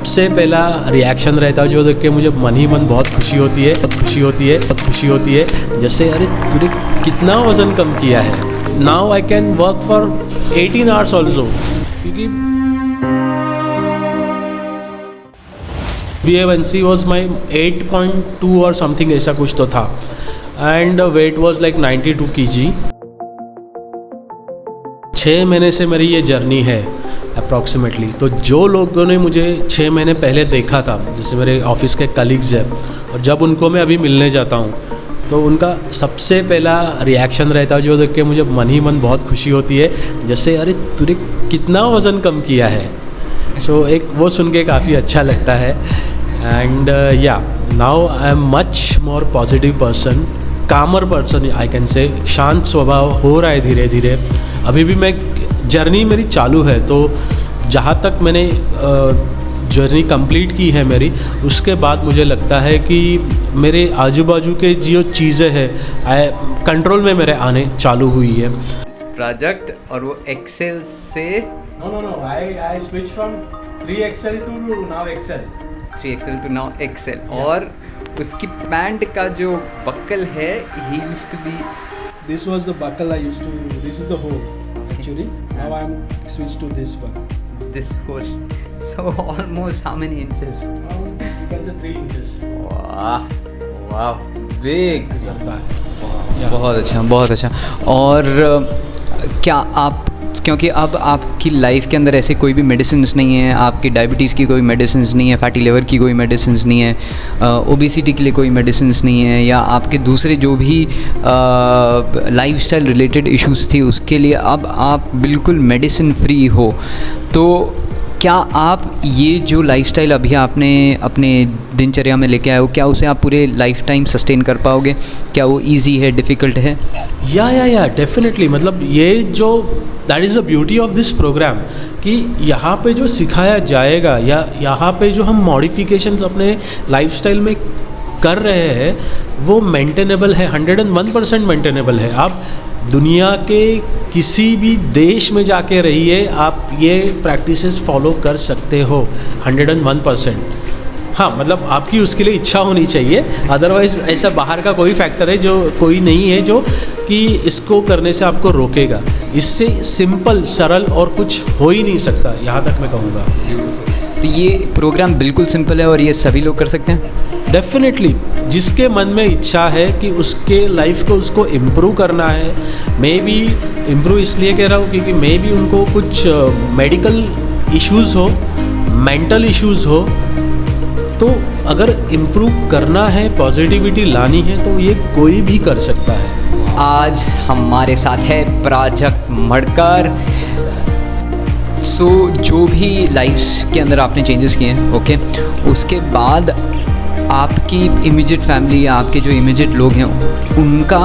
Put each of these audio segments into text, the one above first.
सबसे पहला रिएक्शन रहता है जो देख के मुझे मन ही मन बहुत खुशी होती है, बहुत खुशी होती है, बहुत खुशी होती है। जैसे अरे तूने कितना वज़न कम किया है। Now I can work for 18 hours also, क्योंकि HbA1c वॉज माई 8.2 और समथिंग ऐसा कुछ तो था, and weight was like 92 kg। 6 महीने से मेरी ये जर्नी है अप्रॉक्सीमेटली। तो जो लोगों ने मुझे 6 महीने पहले देखा था, जैसे मेरे ऑफिस के कलीग्स हैं, और जब उनको मैं अभी मिलने जाता हूँ तो उनका सबसे पहला रिएक्शन रहता है जो देख के मुझे मन ही मन बहुत खुशी होती है। जैसे अरे तूने कितना वज़न कम किया है। सो एक वो सुन के काफ़ी अच्छा लगता है। एंड या now I am much more positive person, कामर पर्सन आई कैन से। शांत स्वभाव हो रहा है धीरे धीरे। अभी भी मैं जर्नी मेरी चालू है, तो जहाँ तक मैंने जर्नी कंप्लीट की है मेरी, उसके बाद मुझे लगता है कि मेरे आजू बाजू के जो चीज़ें हैं कंट्रोल में मेरे आने चालू हुई है। प्रोजेक्ट और वो एक्सेल से no I switch from 3XL to now XL, 3XL to now XL. और उसकी पैंट का जो बक्कल है, ही used to be, this was the buckle I used to, this is the hole actually. Now I'm switched to this one. this whole, so almost how many inches? You can say 3 inches. वाह big, गुजरता है। बहुत अच्छा, बहुत अच्छा। और क्या आप, क्योंकि अब आपकी लाइफ के अंदर ऐसे कोई भी मेडिसिन्स नहीं है, आपकी डायबिटीज़ की कोई मेडिसिन्स नहीं है, फैटी लिवर की कोई मेडिसिन्स नहीं है, ओबेसिटी के लिए कोई मेडिसिन्स नहीं है, या आपके दूसरे जो भी लाइफस्टाइल रिलेटेड इश्यूज़ थी उसके लिए अब आप बिल्कुल मेडिसिन फ्री हो, तो क्या आप ये जो लाइफस्टाइल अभी आपने अपने दिनचर्या में लेके आए हो, क्या उसे आप पूरे लाइफ टाइम सस्टेन कर पाओगे? क्या वो इजी है, डिफ़िकल्ट है? या डेफिनेटली। मतलब ये जो that is the beauty of this program, कि यहाँ पे जो सिखाया जाएगा या यहाँ पे जो हम मॉडिफिकेशंस अपने लाइफस्टाइल में कर रहे हैं वो मेंटेनेबल है, 101% मेंटेनेबल है। आप दुनिया के किसी भी देश में जाके रहिए, आप ये प्रैक्टिसेस फॉलो कर सकते हो 101%। हाँ, मतलब आपकी उसके लिए इच्छा होनी चाहिए, अदरवाइज़ ऐसा बाहर का कोई फैक्टर है जो कोई नहीं है जो कि इसको करने से आपको रोकेगा। इससे सिंपल, सरल और कुछ हो ही नहीं सकता, यहाँ तक मैं कहूँगा। तो ये प्रोग्राम बिल्कुल सिंपल है और ये सभी लोग कर सकते हैं? डेफिनेटली, जिसके मन में इच्छा है कि उसके लाइफ को उसको इम्प्रूव करना है। मैं भी इम्प्रूव इसलिए कह रहा हूँ क्योंकि मैं भी उनको कुछ मेडिकल इश्यूज़ हो, मेंटल इश्यूज़ हो, तो अगर इम्प्रूव करना है, पॉजिटिविटी लानी है, तो ये कोई भी कर सकता है। आज हमारे साथ है प्राजक्त मडकर। सो जो भी लाइफ के अंदर आपने चेंजेस किए हैं, ओके, उसके बाद आपकी इमीडिएट फैमिली या आपके जो इमीडिएट लोग हैं उनका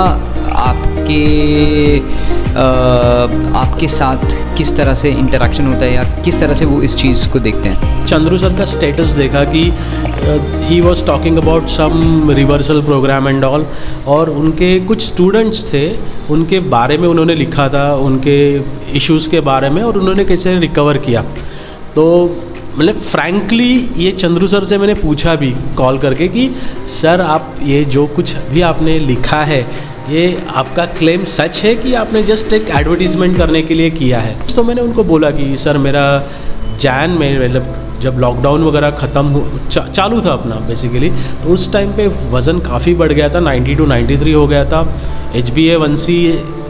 आपके साथ किस तरह से इंटरेक्शन होता है या किस तरह से वो इस चीज़ को देखते हैं? चंद्रू सर का स्टेटस देखा कि he was talking about some reversal program and all, और उनके कुछ स्टूडेंट्स थे, उनके बारे में उन्होंने लिखा था, उनके इश्यूज़ के बारे में, और उन्होंने कैसे रिकवर किया। तो मतलब फ्रैंकली ये चंद्रू सर से मैंने पूछा भी कॉल करके कि सर आप ये जो कुछ भी आपने लिखा है, ये आपका क्लेम सच है कि आपने जस्ट एक एडवर्टीज़मेंट करने के लिए किया है? तो मैंने उनको बोला कि सर मेरा जैन में, मतलब जब लॉकडाउन वगैरह ख़त्म चालू था अपना बेसिकली, तो उस टाइम पे वज़न काफ़ी बढ़ गया था, 90 to 93 हो गया था। HbA1c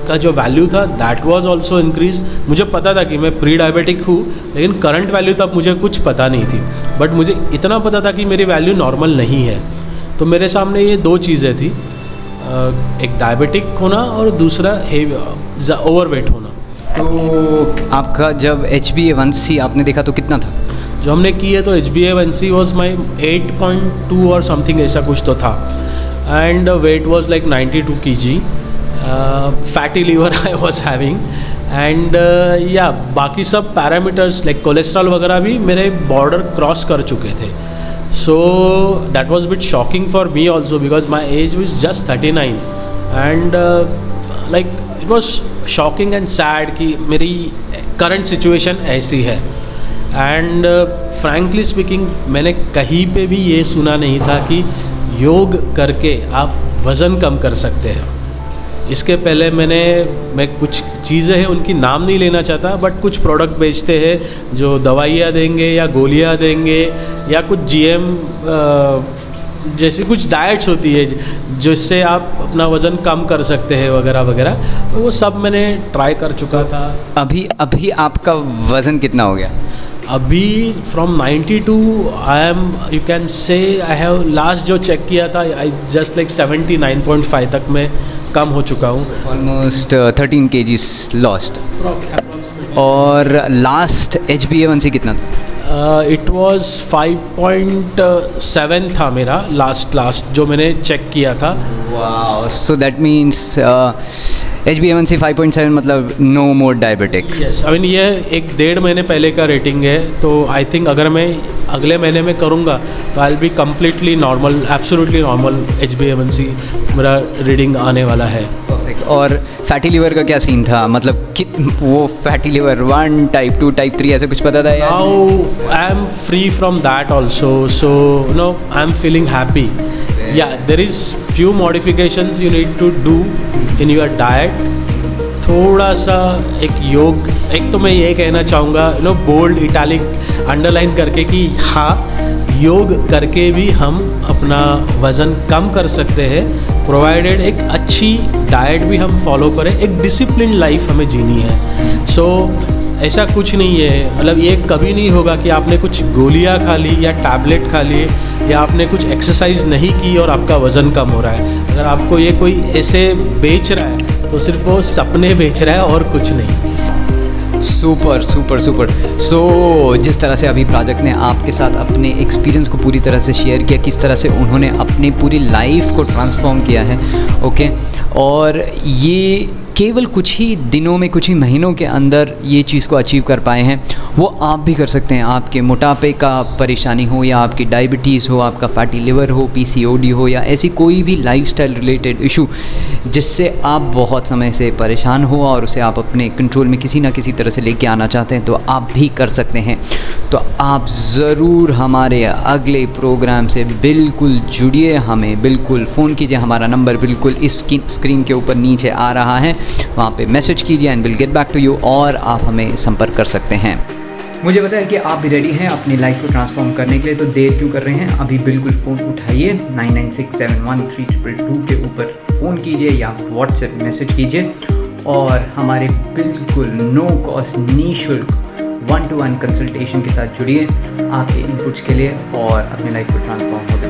का जो वैल्यू था दैट वाज आल्सो इंक्रीज। मुझे पता था कि मैं प्री डायबिटिक हूँ, लेकिन करंट वैल्यू तब मुझे कुछ पता नहीं थी, बट मुझे इतना पता था कि मेरी वैल्यू नॉर्मल नहीं है। तो मेरे सामने ये 2 चीज़ें थी, एक डायबिटिक होना और दूसरा ओवरवेट होना। तो आपका जब HbA1c आपने देखा तो कितना था? जो हमने की है तो HbA1c वॉज माई 8.2 और समथिंग ऐसा कुछ तो था, and weight was like 92 kg। Fatty liver I was having, and या बाकी सब पैरामीटर्स लाइक कोलेस्ट्रॉल वगैरह भी मेरे बॉर्डर क्रॉस कर चुके थे। So that was bit shocking for me also because my age was just 39, and like it was shocking and sad कि मेरी करंट सिचुएशन ऐसी है। एंड फ्रैंकली स्पीकिंग मैंने कहीं पे भी ये सुना नहीं था कि योग करके आप वज़न कम कर सकते हैं। इसके पहले मैं कुछ चीज़ें हैं उनकी नाम नहीं लेना चाहता, बट कुछ प्रोडक्ट बेचते हैं जो दवाइयाँ देंगे या गोलियाँ देंगे या कुछ जीएम जैसी कुछ डाइट्स होती है जिससे आप अपना वज़न कम कर सकते हैं वगैरह वगैरह, तो वो सब मैंने ट्राई कर चुका था। अभी आपका वज़न कितना हो गया? अभी from 92 I am, you can say I have last जो चेक किया था आई जस्ट लाइक 79.5 तक मैं कम हो चुका हूँ। Almost 13 kgs lost. और लास्ट HbA1c कितना था? इट वॉज़ 5.7 था मेरा लास्ट जो मैंने चेक किया था। Wow, so that means HbA1c 5.7 मतलब no more diabetic. Yes, I mean ये 1-1.5 महीने पहले का रेटिंग है, तो आई थिंक अगर मैं अगले महीने में करूँगा तो I will be completely normal, absolutely normal HbA1c मेरा रीडिंग आने वाला है। परफेक्ट। और फैटी लिवर का क्या सीन था? मतलब वो फैटी लिवर 1 टाइप 2 टाइप 3 ऐसे कुछ पता था? Now I am free from that also, so no I am feeling happy. Yeah, there is few modifications you need to do in your diet. थोड़ा सा एक तो मैं ये कहना चाहूँगा बोल्ड इटैलिक अंडरलाइन करके कि हाँ, योग करके भी हम अपना वज़न कम कर सकते हैं, प्रोवाइडेड एक अच्छी डाइट भी हम फॉलो करें, एक डिसिप्लिन लाइफ हमें जीनी है। सो ऐसा कुछ नहीं है, मतलब ये कभी नहीं होगा कि आपने कुछ गोलियाँ खा ली या टैबलेट खा लिए या आपने कुछ एक्सरसाइज नहीं की और आपका वज़न कम हो रहा है। अगर आपको ये कोई ऐसे बेच रहा है तो सिर्फ वो सपने बेच रहा है और कुछ नहीं। Super super super. सो जिस तरह से अभी प्राजक्त ने आपके साथ अपने एक्सपीरियंस को पूरी तरह से शेयर किया, किस तरह से उन्होंने अपनी पूरी लाइफ को ट्रांसफॉर्म किया है, ओके, और ये केवल कुछ ही दिनों में, कुछ ही महीनों के अंदर ये चीज़ को अचीव कर पाए हैं, वो आप भी कर सकते हैं। आपके मोटापे का परेशानी हो या आपकी डायबिटीज़ हो, आपका फैटी लिवर हो, PCOD हो या ऐसी कोई भी लाइफस्टाइल रिलेटेड इशू जिससे आप बहुत समय से परेशान हो और उसे आप अपने कंट्रोल में किसी ना किसी तरह से लेके आना चाहते हैं, तो आप भी कर सकते हैं। तो आप ज़रूर हमारे अगले प्रोग्राम से बिल्कुल जुड़िए, हमें बिल्कुल फ़ोन कीजिए, हमारा नंबर बिल्कुल इस स्क्रीन के ऊपर नीचे आ रहा है, वहाँ पे मैसेज कीजिए and will get back to you, और आप हमें संपर्क कर सकते हैं। मुझे पता है कि आप भी रेडी हैं अपनी लाइफ को ट्रांसफॉर्म करने के लिए, तो देर क्यों कर रहे हैं? अभी बिल्कुल फ़ोन उठाइए, 99671332 के ऊपर फ़ोन कीजिए या व्हाट्सएप मैसेज कीजिए और हमारे बिल्कुल नो कॉस्ट निःशुल्क 1-to-1 कंसल्टेशन के साथ जुड़िए आपके इनपुट्स के लिए और अपनी लाइफ को ट्रांसफॉर्म होते